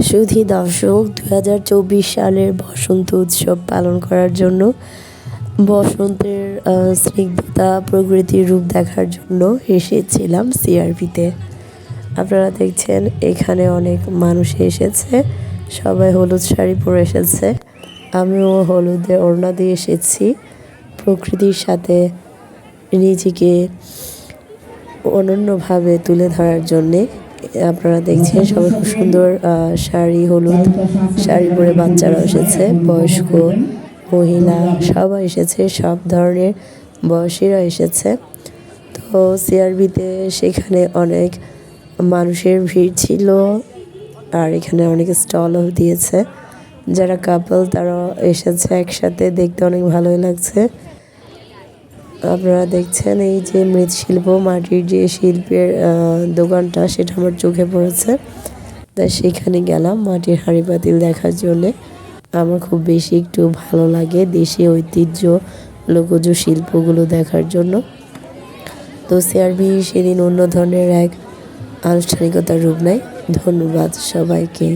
সুধী দর্শক, 2024 সালের বসন্ত উৎসব পালন করার জন্য বসন্তের স্নিগ্ধতা প্রকৃতির রূপ দেখার জন্য এসেছিলাম সিআরপিতে। আপনারা দেখছেন এখানে অনেক মানুষ এসেছে, সবাই হলুদ শাড়ি পরে এসেছে। আমিও হলুদে ওড়না দিয়ে এসেছি প্রকৃতির সাথে নিজেকে অনন্যভাবে তুলে ধরার জন্যে। আপনারা দেখছেন সবাই খুব সুন্দর শাড়ি, হলুদ শাড়ি পরে বাচ্চারা এসেছে, বয়স্ক মহিলা সবাই এসেছে, সব ধরনের বয়সীরা এসেছে। তো সিআরবিতে সেখানে অনেক মানুষের ভিড় ছিল, আর এখানে অনেক স্টলও দিয়েছে। যারা কাপল তারা এসেছে একসাথে, দেখতে অনেক ভালোই লাগছে। আপনারা দেখছেন এই যে মৃৎশিল্প, মাটির যে শিল্পের দোকানটা, সেটা আমার চোখে পড়েছে, তাই সেখানে গেলাম মাটির হাঁড়ি পাতিল দেখার জন্যে। আমার খুব বেশি একটু ভালো লাগে দেশি ঐতিহ্য, লোকজ শিল্পগুলো দেখার জন্য। তো সিআরবি সেদিন অন্য ধরনের এক আনুষ্ঠানিকতার রূপ নেয়। ধন্যবাদ সবাইকে।